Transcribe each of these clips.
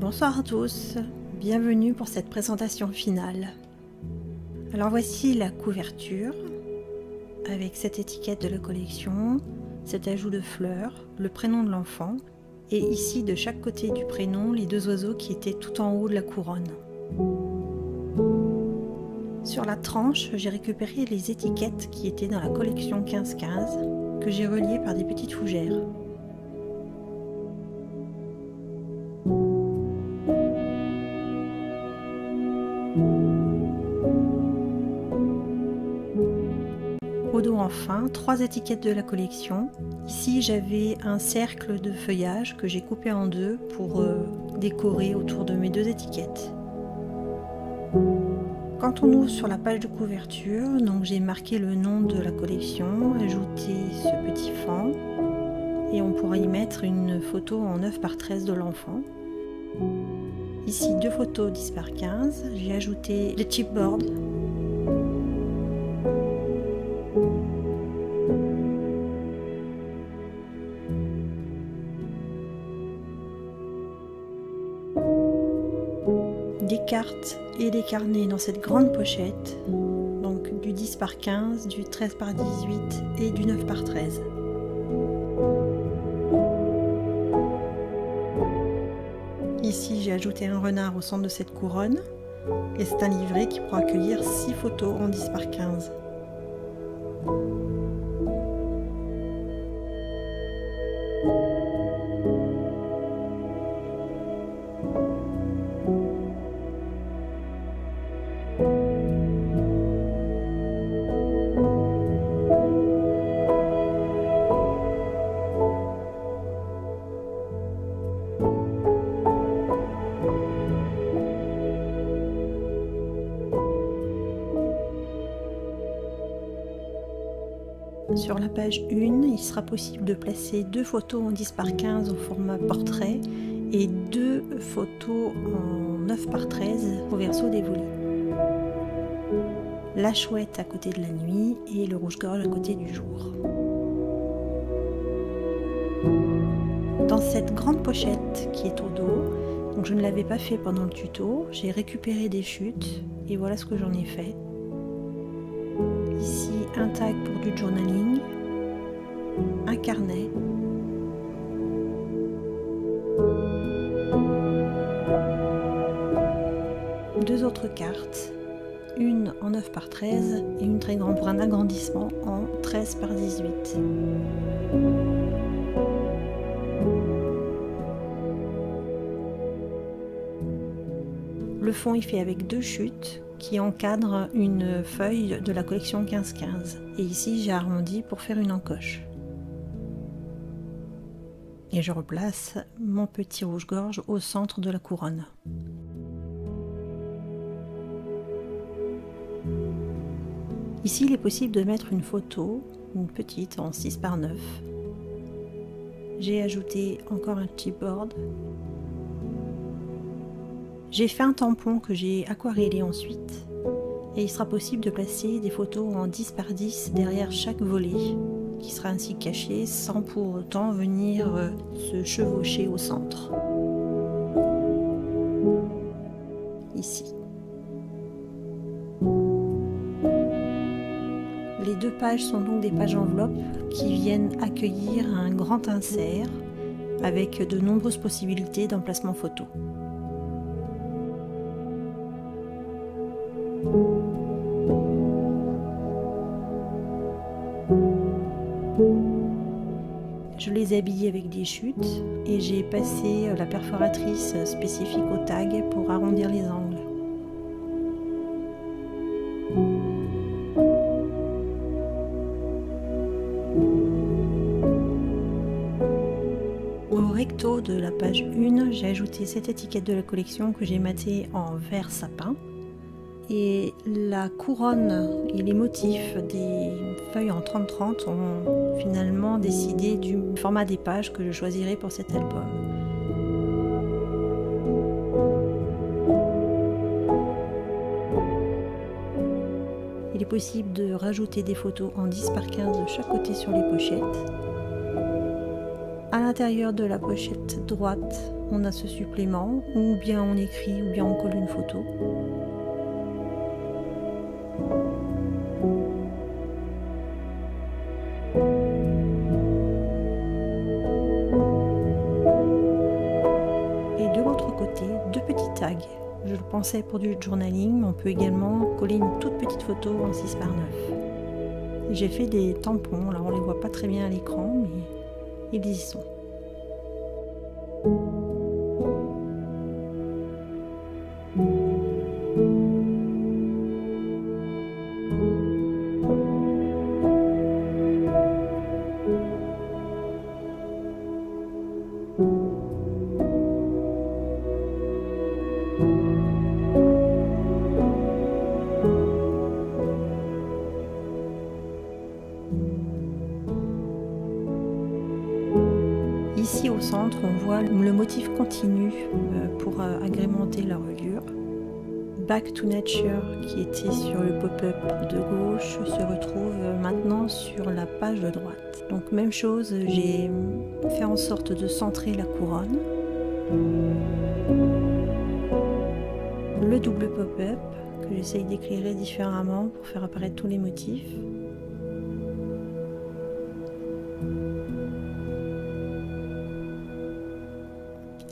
Bonsoir à tous, bienvenue pour cette présentation finale. Alors voici la couverture avec cette étiquette de la collection, cet ajout de fleurs, le prénom de l'enfant et ici de chaque côté du prénom les deux oiseaux qui étaient tout en haut de la couronne. Sur la tranche, j'ai récupéré les étiquettes qui étaient dans la collection 15-15 que j'ai reliées par des petites fougères. Au dos enfin, 3 étiquettes de la collection. Ici j'avais un cercle de feuillage que j'ai coupé en deux pour décorer autour de mes 2 étiquettes. Quand on ouvre sur la page de couverture, donc j'ai marqué le nom de la collection, ajouté ce petit fond et on pourra y mettre une photo en 9 par 13 de l'enfant. Ici 2 photos 10 par 15, j'ai ajouté le chipboard. Des cartes et des carnets dans cette grande pochette, donc du 10 par 15, du 13 par 18 et du 9 par 13. Ici j'ai ajouté un renard au centre de cette couronne et c'est un livret qui pourra accueillir 6 photos en 10 par 15. Sur la page 1, il sera possible de placer 2 photos en 10 par 15 au format portrait et 2 photos en 9 par 13 au verso dévolu. La chouette à côté de la nuit et le rouge-gorge à côté du jour. Dans cette grande pochette qui est au dos, donc je ne l'avais pas fait pendant le tuto, j'ai récupéré des chutes et voilà ce que j'en ai fait. Ici un tag pour du journaling, un carnet, deux autres cartes, une en 9 par 13 et une très grande pour un agrandissement en 13 par 18. Le fond est fait avec 2 chutes qui encadrent une feuille de la collection 15-15. Et ici j'ai arrondi pour faire une encoche. Et je replace mon petit rouge-gorge au centre de la couronne. Ici il est possible de mettre une photo, une petite en 6 par 9. J'ai ajouté encore un chipboard. J'ai fait un tampon que j'ai aquarellé ensuite et il sera possible de placer des photos en 10 par 10 derrière chaque volet qui sera ainsi caché sans pour autant venir se chevaucher au centre. Ici. Les 2 pages sont donc des pages enveloppes qui viennent accueillir un grand insert avec de nombreuses possibilités d'emplacement photo. Je les ai habillés avec des chutes et j'ai passé la perforatrice spécifique au tag pour arrondir les angles. Au recto de la page 1, j'ai ajouté cette étiquette de la collection que j'ai matée en vert sapin. Et la couronne et les motifs des feuilles en 30-30 ont finalement décidé du format des pages que je choisirai pour cet album. Il est possible de rajouter des photos en 10 par 15 de chaque côté sur les pochettes. À l'intérieur de la pochette droite, on a ce supplément, ou bien on écrit, ou bien on colle une photo. Et de l'autre côté, deux petits tags. Je le pensais pour du journaling, on peut également coller une toute petite photo en 6 par 9. J'ai fait des tampons, alors on les voit pas très bien à l'écran, mais ils y sont. Ici au centre, on voit le motif continu pour agrémenter la reliure. Back to Nature, qui était sur le pop-up de gauche, se retrouve maintenant sur la page de droite. Donc même chose, j'ai fait en sorte de centrer la couronne. Le double pop-up, que j'essaye d'éclairer différemment pour faire apparaître tous les motifs.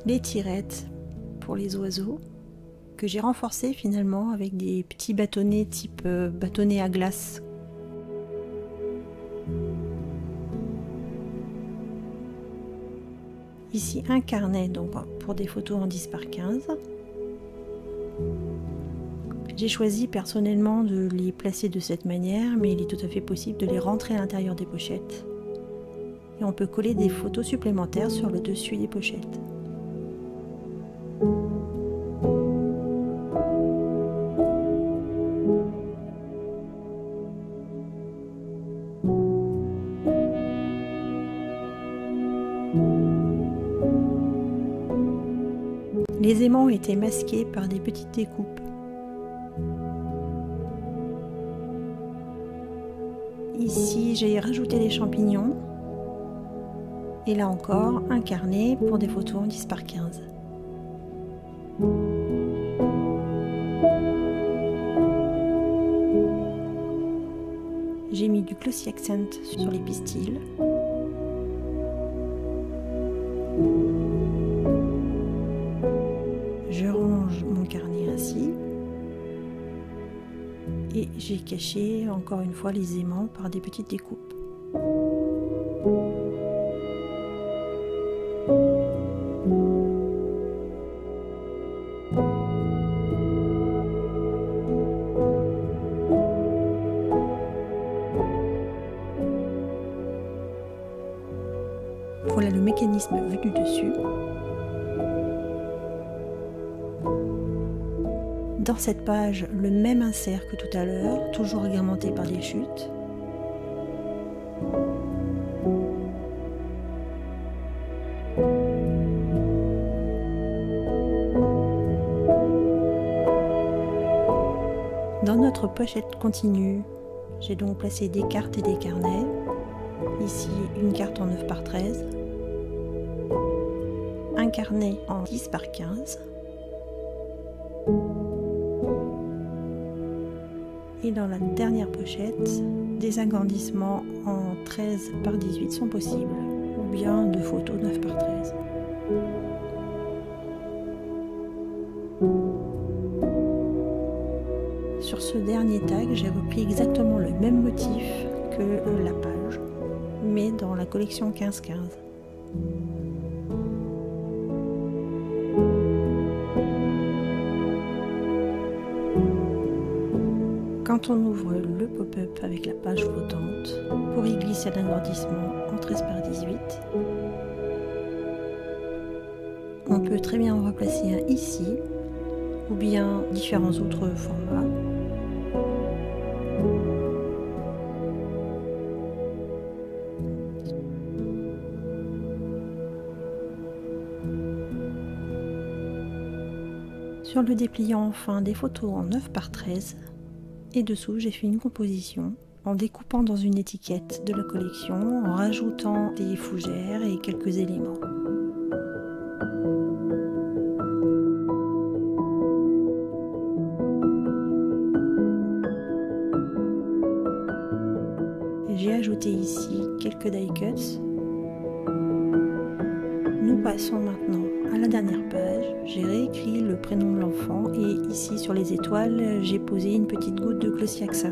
Les tirettes pour les oiseaux, que j'ai renforcé finalement avec des petits bâtonnets type bâtonnet à glace. Ici un carnet donc pour des photos en 10 par 15. J'ai choisi personnellement de les placer de cette manière, mais il est tout à fait possible de les rentrer à l'intérieur des pochettes. Et on peut coller des photos supplémentaires sur le dessus des pochettes. Les aimants ont été masqués par des petites découpes. Ici, j'ai rajouté des champignons. Et là encore, un carnet pour des photos en 10 par 15. J'ai mis du glossy accent sur les pistils. Je range mon carnet ainsi. Et j'ai caché encore une fois les aimants par des petites découpes. Voilà le mécanisme vu du dessus. Dans cette page, le même insert que tout à l'heure, toujours agrémenté par des chutes. Dans notre pochette continue, j'ai donc placé des cartes et des carnets. Ici, une carte en 9 par 13. Un carnet en 10 par 15. Et dans la dernière pochette, des agrandissements en 13 par 18 sont possibles, ou bien de photos 9 par 13. Sur ce dernier tag, j'ai repris exactement le même motif que la page, mais dans la collection 15-15. Quand on ouvre le pop-up avec la page flottante, pour y glisser l'agrandissement en 13 par 18, on peut très bien en replacer un ici, ou bien différents autres formats. Sur le dépliant enfin des photos en 9 par 13, et dessous j'ai fait une composition en découpant dans une étiquette de la collection, en rajoutant des fougères et quelques éléments. quelques die cuts. Nous passons maintenant à la dernière page. J'ai réécrit le prénom de l'enfant et ici sur les étoiles, j'ai posé une petite goutte de glossy accent.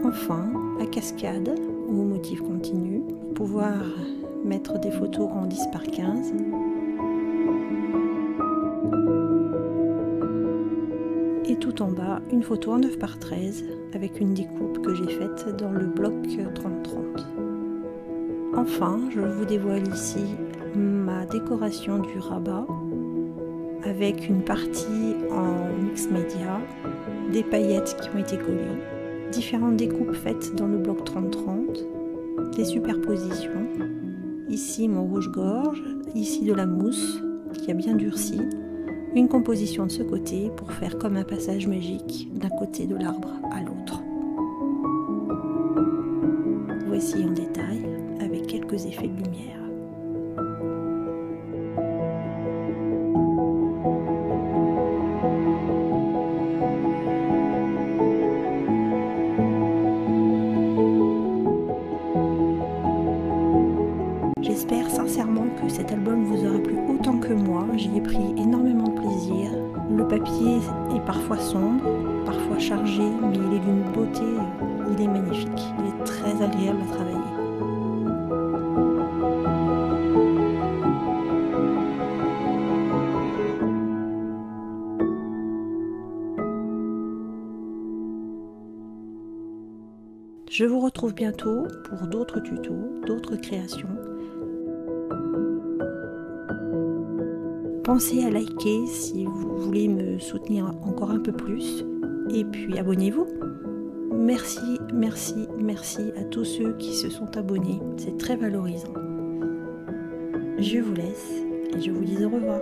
Enfin, la cascade ou motif continu pour pouvoir mettre des photos en 10 par 15. Et tout en bas, une photo en 9 par 13 avec une découpe que j'ai faite dans le bloc 30-30. Enfin, je vous dévoile ici ma décoration du rabat avec une partie en mix média, des paillettes qui ont été collées, différentes découpes faites dans le bloc 30-30, des superpositions, ici mon rouge-gorge, ici de la mousse qui a bien durci, une composition de ce côté pour faire comme un passage magique d'un côté de l'arbre à l'autre. Voici en détail avec quelques effets de lumière. J'espère sincèrement que cet album vous aura plu autant que moi. J'y ai pris énormément de plaisir. Le papier est parfois sombre, parfois chargé, mais il est d'une beauté, il est magnifique. Il est très agréable à travailler. Je vous retrouve bientôt pour d'autres tutos, d'autres créations. Pensez à liker si vous voulez me soutenir encore un peu plus. Et puis abonnez-vous. Merci, merci, merci à tous ceux qui se sont abonnés. C'est très valorisant. Je vous laisse et je vous dis au revoir.